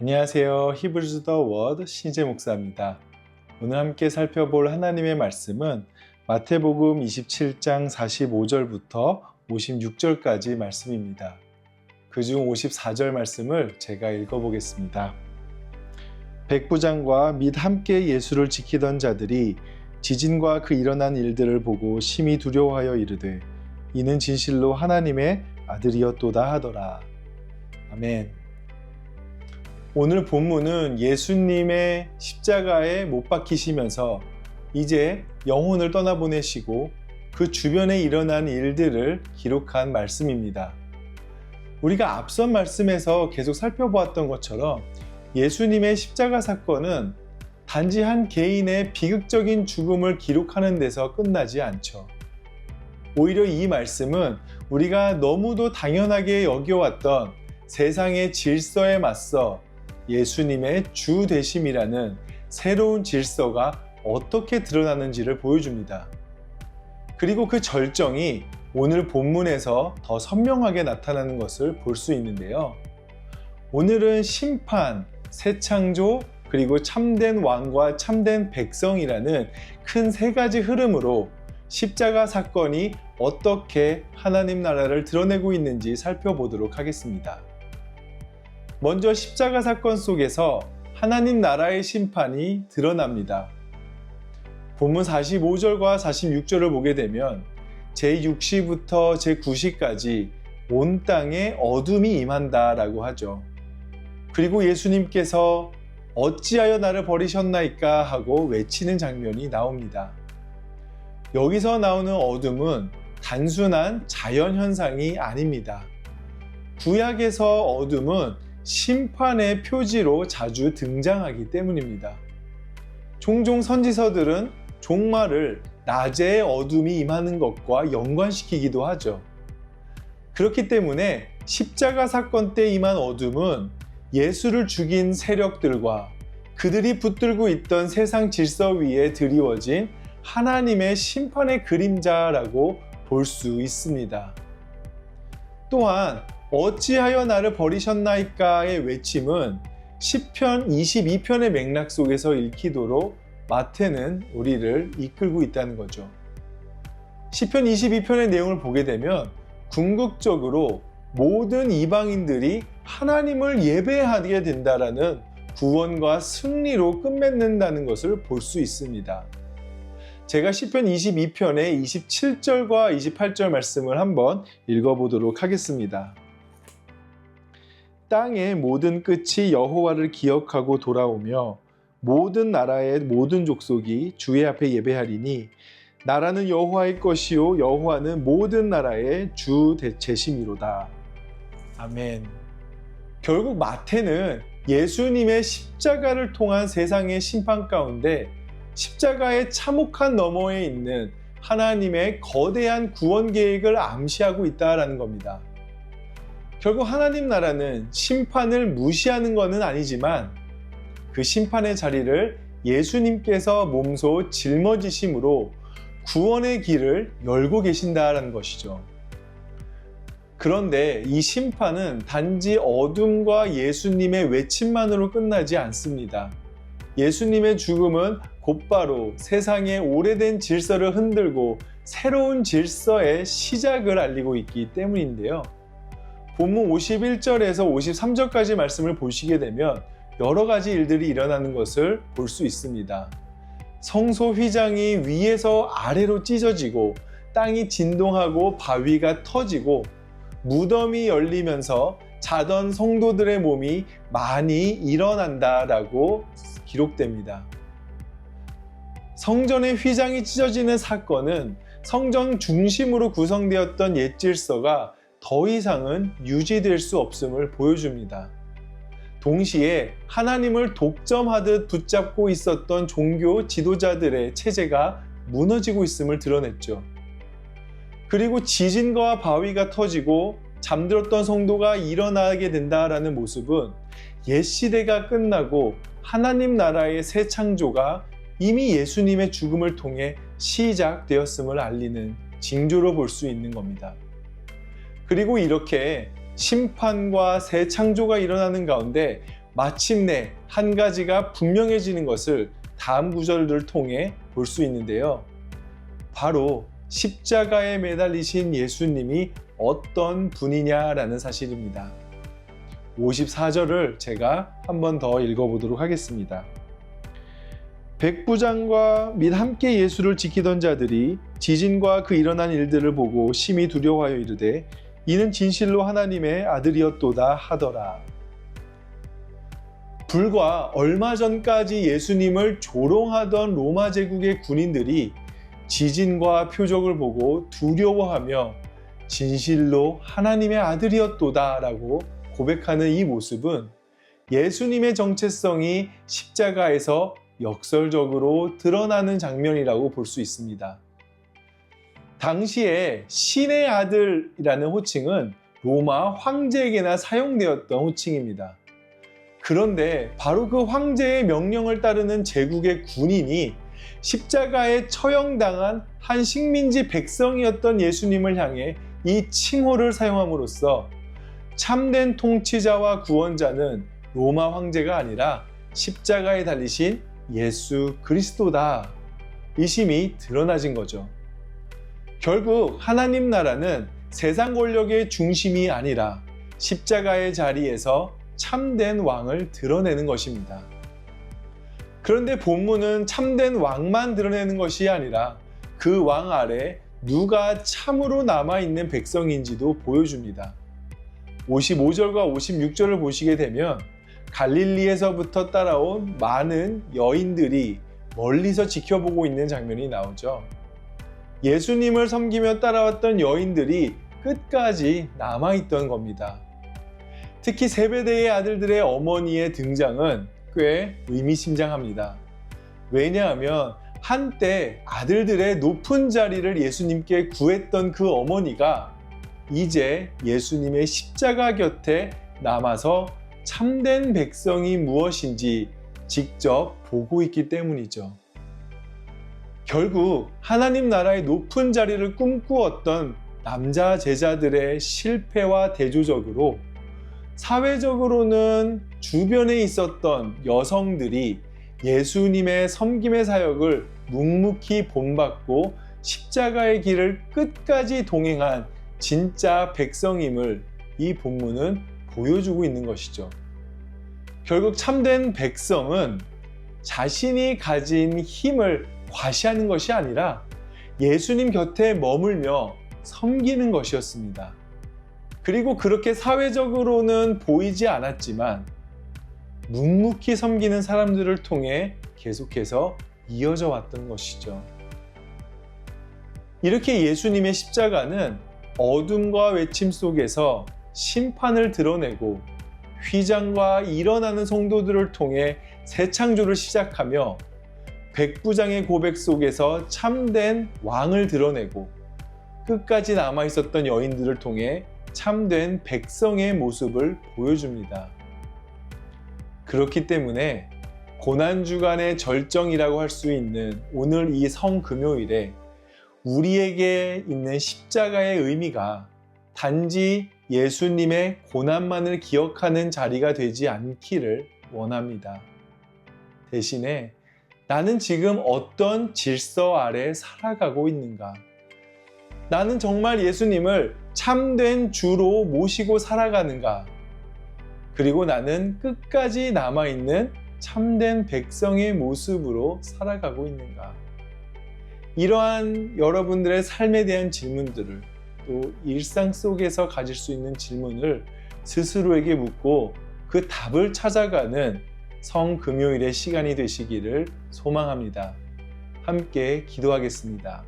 안녕하세요. 히브리서 더 워드 신재 목사입니다. 오늘 함께 살펴볼 하나님의 말씀은 마태복음 27장 45절부터 56절까지 말씀입니다. 그중 54절 말씀을 제가 읽어보겠습니다. 백부장과 및 함께 예수를 지키던 자들이 지진과 그 일어난 일들을 보고 심히 두려워하여 이르되 이는 진실로 하나님의 아들이었도다 하더라. 아멘. 오늘 본문은 예수님의 십자가에 못 박히시면서 이제 영혼을 떠나보내시고 그 주변에 일어난 일들을 기록한 말씀입니다. 우리가 앞선 말씀에서 계속 살펴보았던 것처럼 예수님의 십자가 사건은 단지 한 개인의 비극적인 죽음을 기록하는 데서 끝나지 않죠. 오히려 이 말씀은 우리가 너무도 당연하게 여겨왔던 세상의 질서에 맞서 예수님의 주 되심이라는 새로운 질서가 어떻게 드러나는지를 보여줍니다. 그리고 그 절정이 오늘 본문에서 더 선명하게 나타나는 것을 볼 수 있는데요. 오늘은 심판, 새 창조, 그리고 참된 왕과 참된 백성이라는 큰 세 가지 흐름으로 십자가 사건이 어떻게 하나님 나라를 드러내고 있는지 살펴보도록 하겠습니다. 먼저 십자가 사건 속에서 하나님 나라의 심판이 드러납니다. 본문 45절과 46절을 보게 되면 제6시부터 제9시까지 온 땅에 어둠이 임한다 라고 하죠. 그리고 예수님께서 어찌하여 나를 버리셨나이까 하고 외치는 장면이 나옵니다. 여기서 나오는 어둠은 단순한 자연현상이 아닙니다. 구약에서 어둠은 심판의 표지로 자주 등장하기 때문입니다. 종종 선지서들은 종말을 낮에 어둠이 임하는 것과 연관시키기도 하죠. 그렇기 때문에 십자가 사건 때 임한 어둠은 예수를 죽인 세력들과 그들이 붙들고 있던 세상 질서 위에 드리워진 하나님의 심판의 그림자라고 볼 수 있습니다. 또한 어찌하여 나를 버리셨나이까의 외침은 시편 22편의 맥락 속에서 읽히도록 마태는 우리를 이끌고 있다는 거죠. 시편 22편의 내용을 보게 되면 궁극적으로 모든 이방인들이 하나님을 예배하게 된다라는 구원과 승리로 끝맺는다는 것을 볼 수 있습니다. 제가 시편 22편의 27절과 28절 말씀을 한번 읽어보도록 하겠습니다. 땅의 모든 끝이 여호와를 기억하고 돌아오며 모든 나라의 모든 족속이 주의 앞에 예배하리니 나라는 여호와의 것이요 여호와는 모든 나라의 주 되심이로다. 아멘. 결국 마태는 예수님의 십자가를 통한 세상의 심판 가운데 십자가의 참혹한 너머에 있는 하나님의 거대한 구원 계획을 암시하고 있다라는 겁니다. 결국 하나님 나라는 심판을 무시하는 것은 아니지만 그 심판의 자리를 예수님께서 몸소 짊어지심으로 구원의 길을 열고 계신다는 것이죠. 그런데 이 심판은 단지 어둠과 예수님의 외침만으로 끝나지 않습니다. 예수님의 죽음은 곧바로 세상의 오래된 질서를 흔들고 새로운 질서의 시작을 알리고 있기 때문인데요. 본문 51절에서 53절까지 말씀을 보시게 되면 여러 가지 일들이 일어나는 것을 볼 수 있습니다. 성소 휘장이 위에서 아래로 찢어지고 땅이 진동하고 바위가 터지고 무덤이 열리면서 자던 성도들의 몸이 많이 일어난다라고 기록됩니다. 성전의 휘장이 찢어지는 사건은 성전 중심으로 구성되었던 옛 질서가 더 이상은 유지될 수 없음을 보여줍니다. 동시에 하나님을 독점하듯 붙잡고 있었던 종교 지도자들의 체제가 무너지고 있음을 드러냈죠. 그리고 지진과 바위가 터지고 잠들었던 성도가 일어나게 된다라는 모습은 옛 시대가 끝나고 하나님 나라의 새 창조가 이미 예수님의 죽음을 통해 시작되었음을 알리는 징조로 볼 수 있는 겁니다. 그리고 이렇게 심판과 새 창조가 일어나는 가운데 마침내 한 가지가 분명해지는 것을 다음 구절을 통해 볼 수 있는데요. 바로 십자가에 매달리신 예수님이 어떤 분이냐라는 사실입니다. 54절을 제가 한 번 더 읽어보도록 하겠습니다. 백부장과 및 함께 예수를 지키던 자들이 지진과 그 일어난 일들을 보고 심히 두려워하여 이르되 이는 진실로 하나님의 아들이었도다 하더라. 불과 얼마 전까지 예수님을 조롱하던 로마 제국의 군인들이 지진과 표적을 보고 두려워하며 진실로 하나님의 아들이었도다 라고 고백하는 이 모습은 예수님의 정체성이 십자가에서 역설적으로 드러나는 장면이라고 볼 수 있습니다. 당시에 신의 아들이라는 호칭은 로마 황제에게나 사용되었던 호칭입니다. 그런데 바로 그 황제의 명령을 따르는 제국의 군인이 십자가에 처형당한 한 식민지 백성이었던 예수님을 향해 이 칭호를 사용함으로써 참된 통치자와 구원자는 로마 황제가 아니라 십자가에 달리신 예수 그리스도다. 이심이 드러나진 거죠. 결국 하나님 나라는 세상 권력의 중심이 아니라 십자가의 자리에서 참된 왕을 드러내는 것입니다. 그런데 본문은 참된 왕만 드러내는 것이 아니라 그 왕 아래 누가 참으로 남아있는 백성인지도 보여줍니다. 55절과 56절을 보시게 되면 갈릴리에서부터 따라온 많은 여인들이 멀리서 지켜보고 있는 장면이 나오죠. 예수님을 섬기며 따라왔던 여인들이 끝까지 남아있던 겁니다. 특히 세베대의 아들들의 어머니의 등장은 꽤 의미심장합니다. 왜냐하면 한때 아들들의 높은 자리를 예수님께 구했던 그 어머니가 이제 예수님의 십자가 곁에 남아서 참된 백성이 무엇인지 직접 보고 있기 때문이죠. 결국 하나님 나라의 높은 자리를 꿈꾸었던 남자 제자들의 실패와 대조적으로 사회적으로는 주변에 있었던 여성들이 예수님의 섬김의 사역을 묵묵히 본받고 십자가의 길을 끝까지 동행한 진짜 백성임을 이 본문은 보여주고 있는 것이죠. 결국 참된 백성은 자신이 가진 힘을 과시하는 것이 아니라 예수님 곁에 머물며 섬기는 것이었습니다. 그리고 그렇게 사회적으로는 보이지 않았지만 묵묵히 섬기는 사람들을 통해 계속해서 이어져 왔던 것이죠. 이렇게 예수님의 십자가는 어둠과 외침 속에서 심판을 드러내고 휘장과 일어나는 성도들을 통해 새 창조를 시작하며 백부장의 고백 속에서 참된 왕을 드러내고 끝까지 남아있었던 여인들을 통해 참된 백성의 모습을 보여줍니다. 그렇기 때문에 고난주간의 절정이라고 할 수 있는 오늘 이 성금요일에 우리에게 있는 십자가의 의미가 단지 예수님의 고난만을 기억하는 자리가 되지 않기를 원합니다. 대신에 나는 지금 어떤 질서 아래 살아가고 있는가? 나는 정말 예수님을 참된 주로 모시고 살아가는가? 그리고 나는 끝까지 남아있는 참된 백성의 모습으로 살아가고 있는가? 이러한 여러분들의 삶에 대한 질문들을 또 일상 속에서 가질 수 있는 질문을 스스로에게 묻고 그 답을 찾아가는 성금요일의 시간이 되시기를 소망합니다. 함께 기도하겠습니다.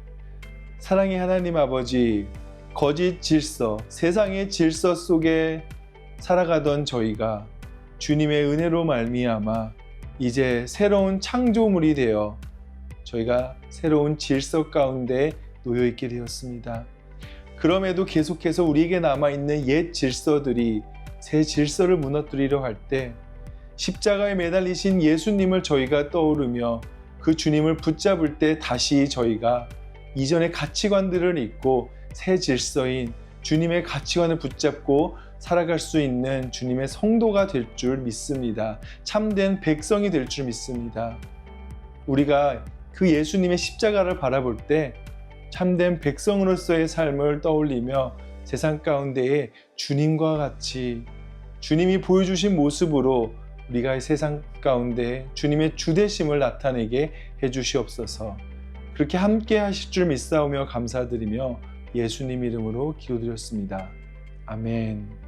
사랑의 하나님 아버지, 거짓 질서, 세상의 질서 속에 살아가던 저희가 주님의 은혜로 말미암아 이제 새로운 창조물이 되어 저희가 새로운 질서 가운데 놓여 있게 되었습니다. 그럼에도 계속해서 우리에게 남아있는 옛 질서들이 새 질서를 무너뜨리려 할 때 십자가에 매달리신 예수님을 저희가 떠오르며 그 주님을 붙잡을 때 다시 저희가 이전의 가치관들을 잊고 새 질서인 주님의 가치관을 붙잡고 살아갈 수 있는 주님의 성도가 될 줄 믿습니다. 참된 백성이 될 줄 믿습니다. 우리가 그 예수님의 십자가를 바라볼 때 참된 백성으로서의 삶을 떠올리며 세상 가운데에 주님과 같이 주님이 보여주신 모습으로 우리가 세상 가운데 주님의 주되심을 나타내게 해주시옵소서. 그렇게 함께 하실 줄 믿사오며 감사드리며 예수님 이름으로 기도드렸습니다. 아멘.